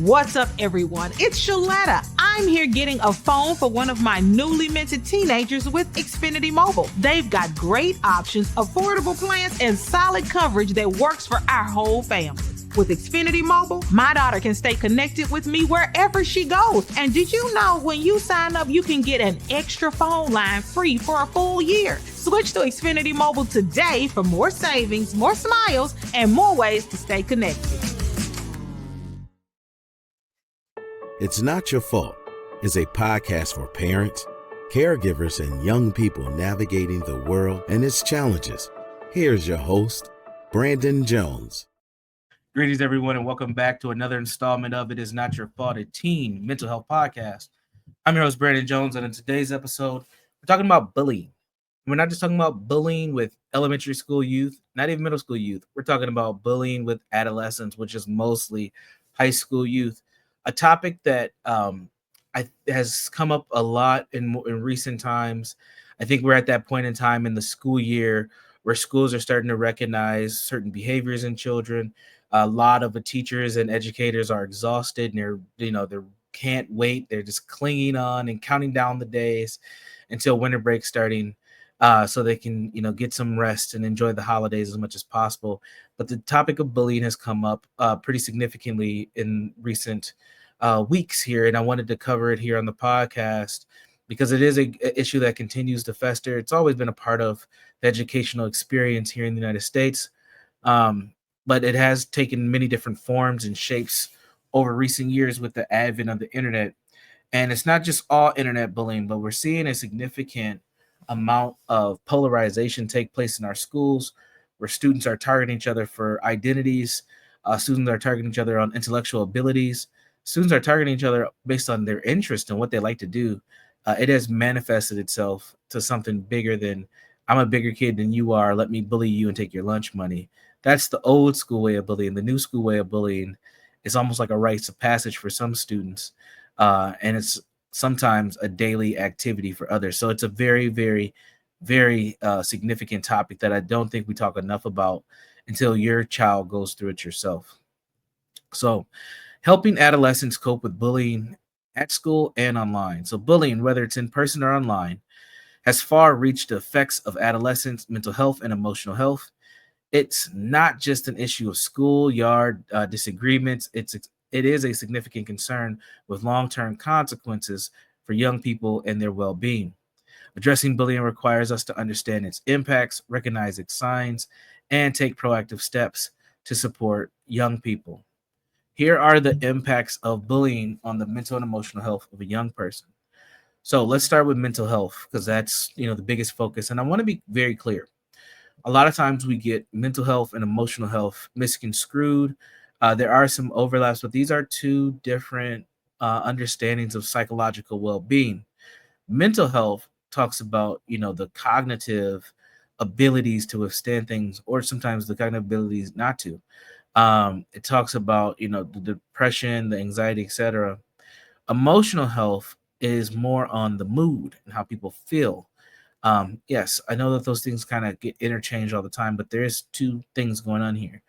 What's up, everyone? It's Shaletta. I'm here getting a phone for one of my newly minted teenagers with Xfinity Mobile. They've got great options, affordable plans, and solid coverage that works for our whole family. With Xfinity Mobile, my daughter can stay connected with me wherever she goes. And did you know when you sign up, you can get an extra phone line free for a full year? Switch to Xfinity Mobile today for more savings, more smiles, and more ways to stay connected. It's Not Your Fault is a podcast for parents, caregivers, and young people navigating the world and its challenges. Here's your host, Brandon Jones. Greetings, everyone, and welcome back to another installment of It Is Not Your Fault, a teen mental health podcast. I'm your host, Brandon Jones, and in today's episode, we're talking about bullying. We're not just talking about bullying with elementary school youth, not even middle school youth. We're talking about bullying with adolescents, which is mostly high school youth. A topic that has come up a lot in recent times. I think we're at that point in time in the school year where schools are starting to recognize certain behaviors in children. A lot of the teachers and educators are exhausted, and they can't wait. They're just clinging on and counting down the days until winter break starting, so they can get some rest and enjoy the holidays as much as possible. But the topic of bullying has come up pretty significantly in recent weeks here, and I wanted to cover it here on the podcast because it is a issue that continues to fester. It's always been a part of the educational experience here in the United States, but it has taken many different forms and shapes over recent years with the advent of the internet. And it's not just all internet bullying, but we're seeing a significant amount of polarization take place in our schools, where students are targeting each other for identities, students are targeting each other on intellectual abilities. Students are targeting each other based on their interest and what they like to do. It has manifested itself to something bigger than I'm a bigger kid than you are. Let me bully you and take your lunch money. That's the old school way of bullying. The new school way of bullying is almost like a rites of passage for some students. And it's sometimes a daily activity for others. So it's a very, very, very significant topic that I don't think we talk enough about until your child goes through it yourself. So helping adolescents cope with bullying at school and online. So bullying, whether it's in person or online, has far reached the effects of adolescents' mental health and emotional health. It's not just an issue of schoolyard disagreements. It is a significant concern with long-term consequences for young people and their well-being. Addressing bullying requires us to understand its impacts, recognize its signs, and take proactive steps to support young people. Here are the impacts of bullying on the mental and emotional health of a young person. So let's start with mental health, because that's the biggest focus. And I want to be very clear. A lot of times we get mental health and emotional health misconstrued. There are some overlaps, but these are two different understandings of psychological well-being. Mental health talks about the cognitive abilities to withstand things, or sometimes the cognitive abilities not to. It talks about the depression, the anxiety, etc. Emotional health is more on the mood and how people feel. Yes, I know that those things kind of get interchanged all the time, but there's two things going on here.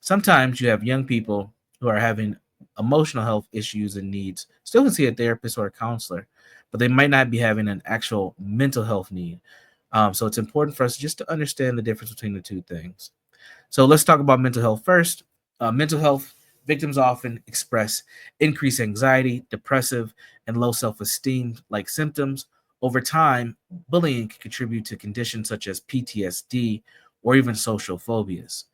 Sometimes you have young people who are having emotional health issues and needs, still can see a therapist or a counselor, but they might not be having an actual mental health need. So it's important for us just to understand the difference between the two things. So let's talk about mental health first. Mental health victims often express increased anxiety, depressive, and low self-esteem like symptoms. Over time, bullying can contribute to conditions such as PTSD or even social phobias,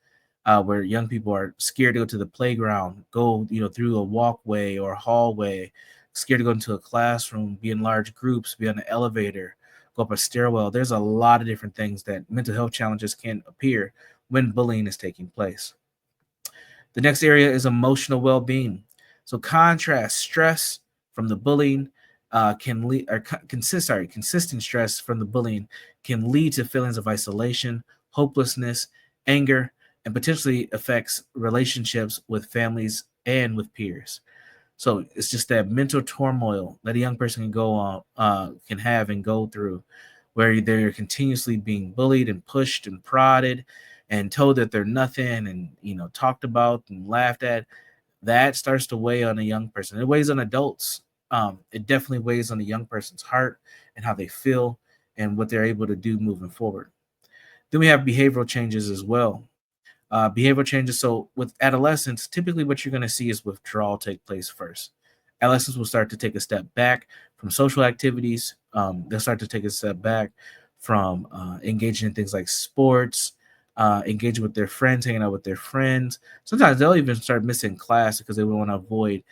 where young people are scared to go to the playground, go through a walkway or hallway, scared to go into a classroom, be in large groups, be on an elevator, go up a stairwell. There's a lot of different things that mental health challenges can appear when bullying is taking place. The next area is emotional well-being. So contrast stress from the bullying consistent stress from the bullying can lead to feelings of isolation, hopelessness, anger, and potentially affects relationships with families and with peers. So it's just that mental turmoil that a young person can have and go through, where they're continuously being bullied and pushed and prodded and told that they're nothing and talked about and laughed at. that starts to weigh on a young person. It weighs on adults. It definitely weighs on a young person's heart and how they feel and what they're able to do moving forward. Then we have behavioral changes as well. Behavioral changes. So with adolescents, typically what you're going to see is withdrawal take place first. Adolescents will start to take a step back from social activities. They'll start to take a step back from engaging in things like sports, engaging with their friends, hanging out with their friends. Sometimes they'll even start missing class because they want to avoid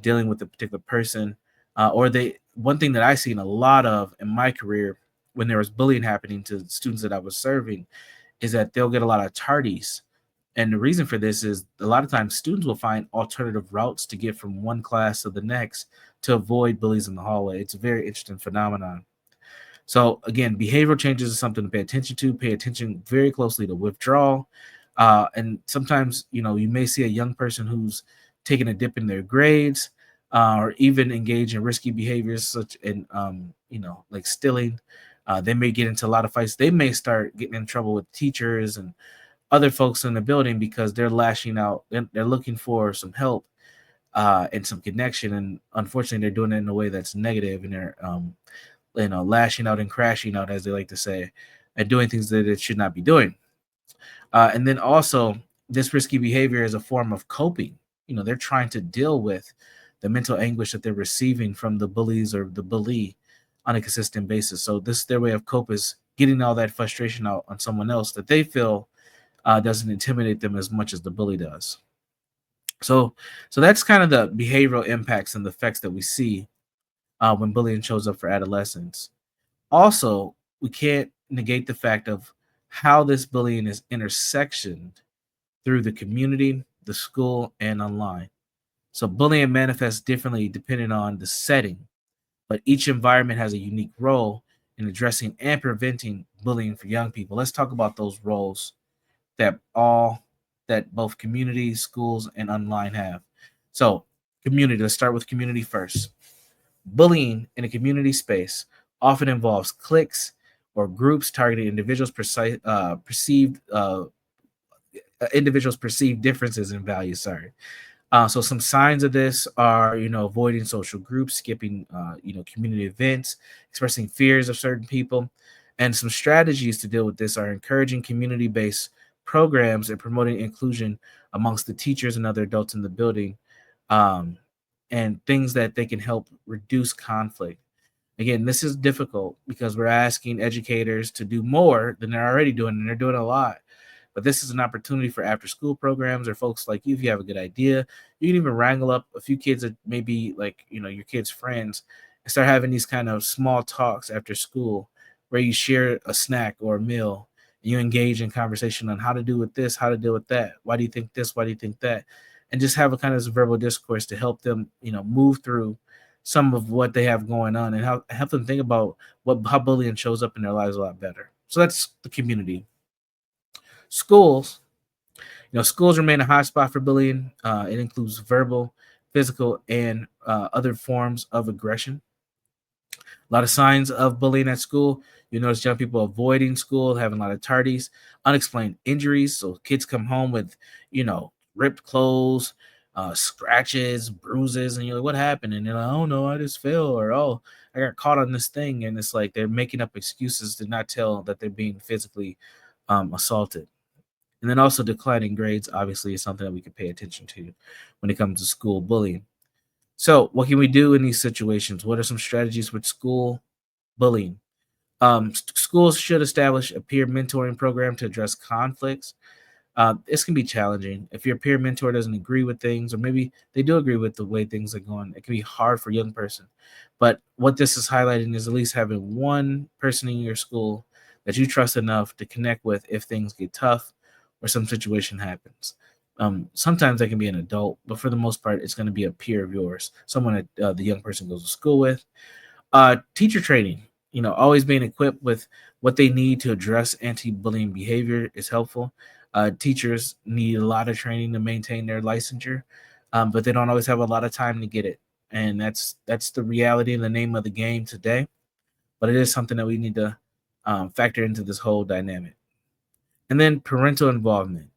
dealing with a particular person. Or they one thing that I seen a lot of in my career when there was bullying happening to students that I was serving is that they'll get a lot of tardies. And the reason for this is a lot of times students will find alternative routes to get from one class to the next to avoid bullies in the hallway. It's a very interesting phenomenon. So again, behavioral changes is something to pay attention to. Pay attention very closely to withdrawal, and sometimes you may see a young person who's taking a dip in their grades, or even engage in risky behaviors such in like stealing. They may get into a lot of fights. They may start getting in trouble with teachers and other folks in the building because they're lashing out. They're looking for some help and some connection, and unfortunately, they're doing it in a way that's negative, and they're lashing out and crashing out, as they like to say, and doing things that it should not be doing. And then also, this risky behavior is a form of coping. They're trying to deal with the mental anguish that they're receiving from the bullies or the bully on a consistent basis. So this their way of cope is getting all that frustration out on someone else that they feel doesn't intimidate them as much as the bully does. So, so that's kind of the behavioral impacts and the effects that we see when bullying shows up for adolescents. Also, we can't negate the fact of how this bullying is intersectioned through the community, the school, and online. So bullying manifests differently depending on the setting, but each environment has a unique role in addressing and preventing bullying for young people. Let's talk about those roles that all that both community, schools, and online have. So, community. Let's start with community first. Bullying in a community space often involves cliques or groups targeting individuals' perceived differences in values. Sorry. So some signs of this are, avoiding social groups, skipping, community events, expressing fears of certain people, and some strategies to deal with this are encouraging community-based programs and promoting inclusion amongst the teachers and other adults in the building, um, and things that they can help reduce conflict. Again, this is difficult because we're asking educators to do more than they're already doing, and they're doing a lot. But this is an opportunity for after school programs or folks like you. If you have a good idea, you can even wrangle up a few kids that maybe like, your kids' friends and start having these kind of small talks after school where you share a snack or a meal. And you engage in conversation on how to do with this, how to deal with that. Why do you think this? Why do you think that? And just have a kind of verbal discourse to help them, move through some of what they have going on and help them think about how bullying shows up in their lives a lot better. So that's the community. Schools, schools remain a hotspot for bullying. It includes verbal, physical, and other forms of aggression. A lot of signs of bullying at school. You notice young people avoiding school, having a lot of tardies, unexplained injuries. So kids come home with, ripped clothes, scratches, bruises, and you're like, what happened? And they're like, oh no, I just fell, or oh, I got caught on this thing. And it's like they're making up excuses to not tell that they're being physically assaulted. And then also declining grades, obviously, is something that we can pay attention to when it comes to school bullying. So, what can we do in these situations? What are some strategies with school bullying? Schools should establish a peer mentoring program to address conflicts. This can be challenging if your peer mentor doesn't agree with things, or maybe they do agree with the way things are going. It can be hard for a young person. But what this is highlighting is at least having one person in your school that you trust enough to connect with if things get tough or some situation happens. Sometimes that can be an adult, but for the most part, it's going to be a peer of yours, someone that the young person goes to school with. Teacher training, always being equipped with what they need to address anti-bullying behavior is helpful. Teachers need a lot of training to maintain their licensure, but they don't always have a lot of time to get it. And that's the reality and the name of the game today. But it is something that we need to factor into this whole dynamic. And then parental involvement.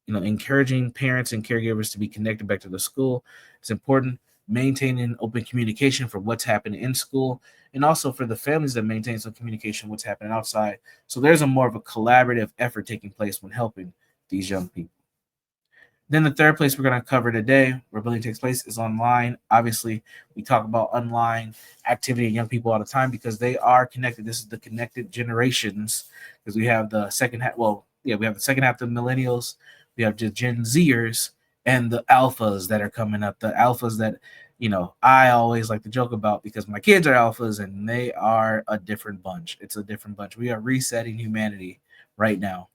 encouraging parents and caregivers to be connected back to the school is important. Maintaining open communication for what's happening in school, and also for the families that maintain some communication what's happening outside. So there's a more of a collaborative effort taking place when helping these young people. Then the third place we're going to cover today, where bullying takes place, is online. Obviously, we talk about online activity in young people all the time because they are connected. This is the connected generations, because we have the second half. Well, yeah, we have the second half of the millennials. We have the Gen Zers and the alphas that are coming up. The alphas that I always like to joke about because my kids are alphas and they are a different bunch. It's a different bunch. We are resetting humanity right now,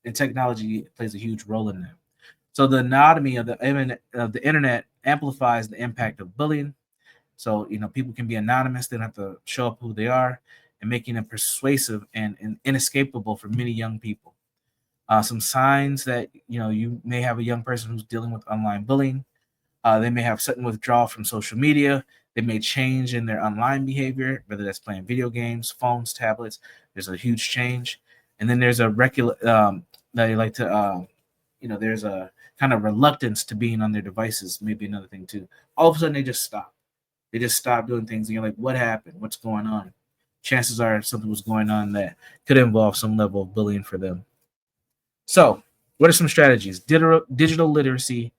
and technology plays a huge role in that. So the anatomy of the internet amplifies the impact of bullying. So people can be anonymous; they don't have to show up who they are, and making it persuasive and inescapable for many young people. Some signs that you may have a young person who's dealing with online bullying. They may have sudden withdrawal from social media. They may change in their online behavior, whether that's playing video games, phones, tablets. There's a huge change, and then there's a regular they like to there's a kind of reluctance to being on their devices. Maybe another thing too. All of a sudden, they just stop. They just stop doing things, and you're like, "What happened? What's going on?" Chances are something was going on that could involve some level of bullying for them. So, what are some strategies? Digital literacy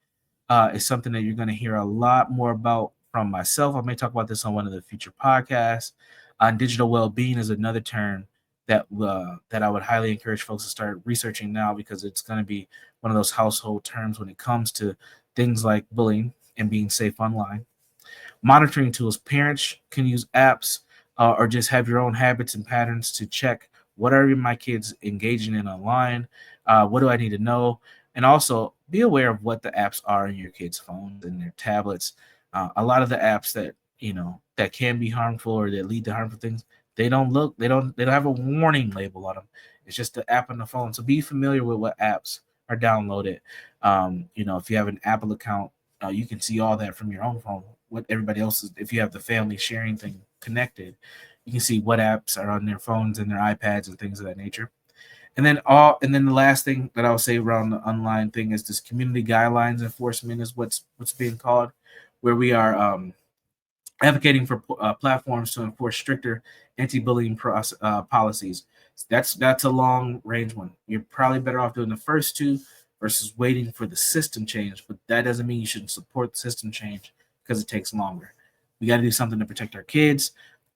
is something that you're going to hear a lot more about from myself. I may talk about this on one of the future podcasts. Digital well-being is another term that I would highly encourage folks to start researching now, because it's going to be one of those household terms when it comes to things like bullying and being safe online. Monitoring tools. Parents can use apps or just have your own habits and patterns to check what are my kids engaging in online. What do I need to know? And also be aware of what the apps are in your kids' phones and their tablets. A lot of the apps that can be harmful or that lead to harmful things, they don't have a warning label on them. It's just the app on the phone. So be familiar with what apps are downloaded. If you have an Apple account, you can see all that from your own phone. What everybody else is, if you have the family sharing thing connected, you can see what apps are on their phones and their iPads and things of that nature. And then the last thing that I'll say around the online thing is this community guidelines enforcement is what's being called, where we are advocating for platforms to enforce stricter anti-bullying policies. That's a long range one. You're probably better off doing the first two versus waiting for the system change, but that doesn't mean you shouldn't support the system change because it takes longer. We got to do something to protect our kids,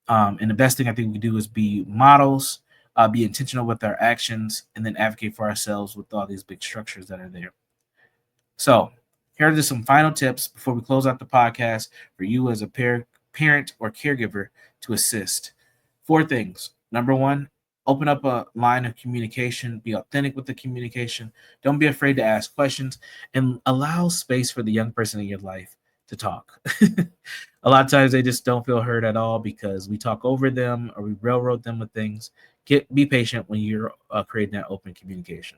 and the best thing I think we can do is be models, be intentional with our actions, and then advocate for ourselves with all these big structures that are there. So, here are just some final tips before we close out the podcast for you as a parent or caregiver to assist. Four things. Number one, open up a line of communication, be authentic with the communication. Don't be afraid to ask questions, and allow space for the young person in your life to talk. A lot of times they just don't feel heard at all because we talk over them or we railroad them with things. Be patient when you're creating that open communication.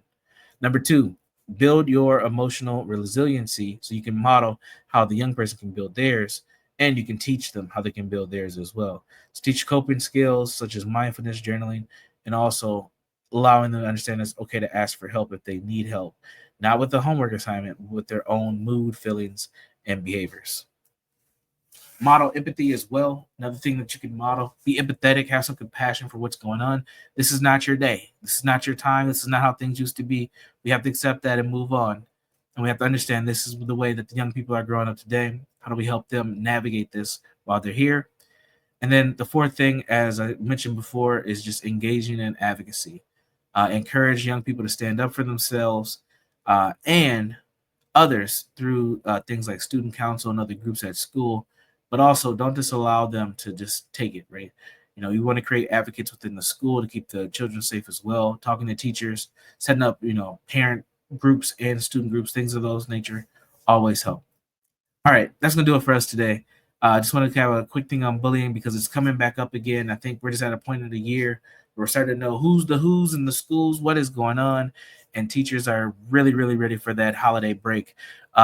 Number two, build your emotional resiliency so you can model how the young person can build theirs, and you can teach them how they can build theirs as well. So teach coping skills such as mindfulness, journaling, and also allowing them to understand it's okay to ask for help if they need help, not with the homework assignment, but with their own mood, feelings, and behaviors. Model empathy as well. Another thing that you can model: be empathetic, have some compassion for what's going on. This is not your day. This is not your time. This is not how things used to be. We have to accept that and move on. And we have to understand this is the way that the young people are growing up today. How do we help them navigate this while they're here? And then the fourth thing, as I mentioned before, is just engaging in advocacy. Encourage young people to stand up for themselves and others through things like student council and other groups at school, but also don't just allow them to just take it, right? You want to create advocates within the school to keep the children safe as well, talking to teachers, setting up, parent groups and student groups, things of those nature always help. All right, that's going to do it for us today. I just want to have a quick thing on bullying because it's coming back up again. I think we're just at a point of the year where we're starting to know who's in the schools, what is going on, and teachers are really, really ready for that holiday break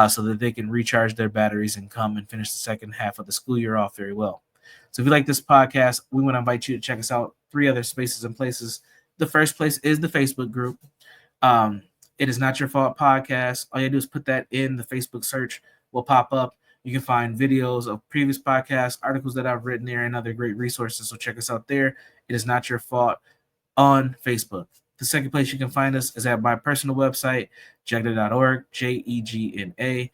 so that they can recharge their batteries and come and finish the second half of the school year off very well. So if you like this podcast, we want to invite you to check us out. 3 other spaces and places. The first place is the Facebook group. It Is Not Your Fault podcast. All you do is put that in the Facebook search, will pop up. You can find videos of previous podcasts, articles that I've written there, and other great resources. So check us out there. It Is Not Your Fault on Facebook. The second place you can find us is at my personal website, jegna.org, jegna.org.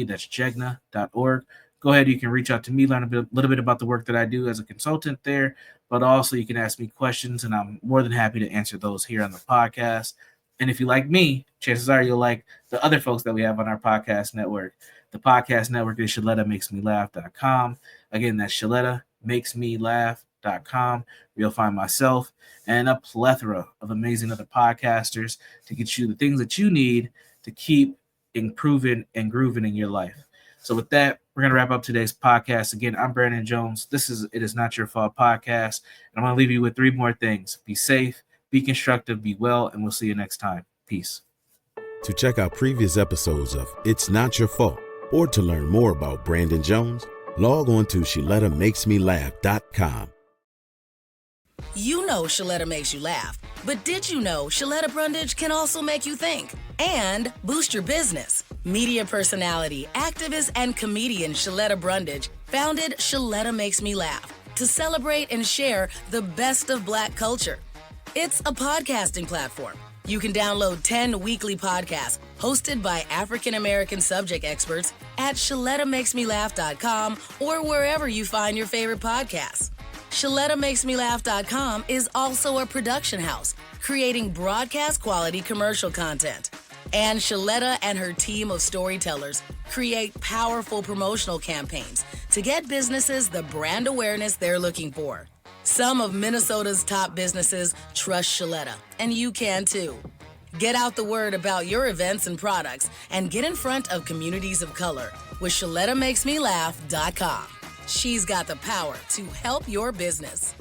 That's jegna.org. Go ahead, you can reach out to me, learn a little bit about the work that I do as a consultant there, but also you can ask me questions, and I'm more than happy to answer those here on the podcast. And if you like me, chances are you'll like the other folks that we have on our podcast network. The podcast network is ShalettaMakesMeLaugh.com. Again, that's ShalettaMakesMeLaugh.com. You'll find myself and a plethora of amazing other podcasters to get you the things that you need to keep improving and grooving in your life. So with that, we're going to wrap up today's podcast. Again, I'm Brandon Jones. This is It Is Not Your Fault podcast. And I'm going to leave you with 3 more things. Be safe, be constructive, be well, and we'll see you next time. Peace. To check out previous episodes of It's Not Your Fault, or to learn more about Brandon Jones, log on to ShalettaMakesMeLaugh.com. You know Shaletta makes you laugh, but did you know Shaletta Brundage can also make you think and boost your business? Media personality, activist, and comedian Shaletta Brundage founded Shaletta Makes Me Laugh to celebrate and share the best of Black culture. It's a podcasting platform. You can download 10 weekly podcasts hosted by African-American subject experts at ShalettaMakesMeLaugh.com or wherever you find your favorite podcasts. ShalettaMakesMeLaugh.com is also a production house, creating broadcast-quality commercial content. And Shaletta and her team of storytellers create powerful promotional campaigns to get businesses the brand awareness they're looking for. Some of Minnesota's top businesses trust Shaletta, and you can too. Get out the word about your events and products and get in front of communities of color with ShalettaMakesMeLaugh.com. She's got the power to help your business.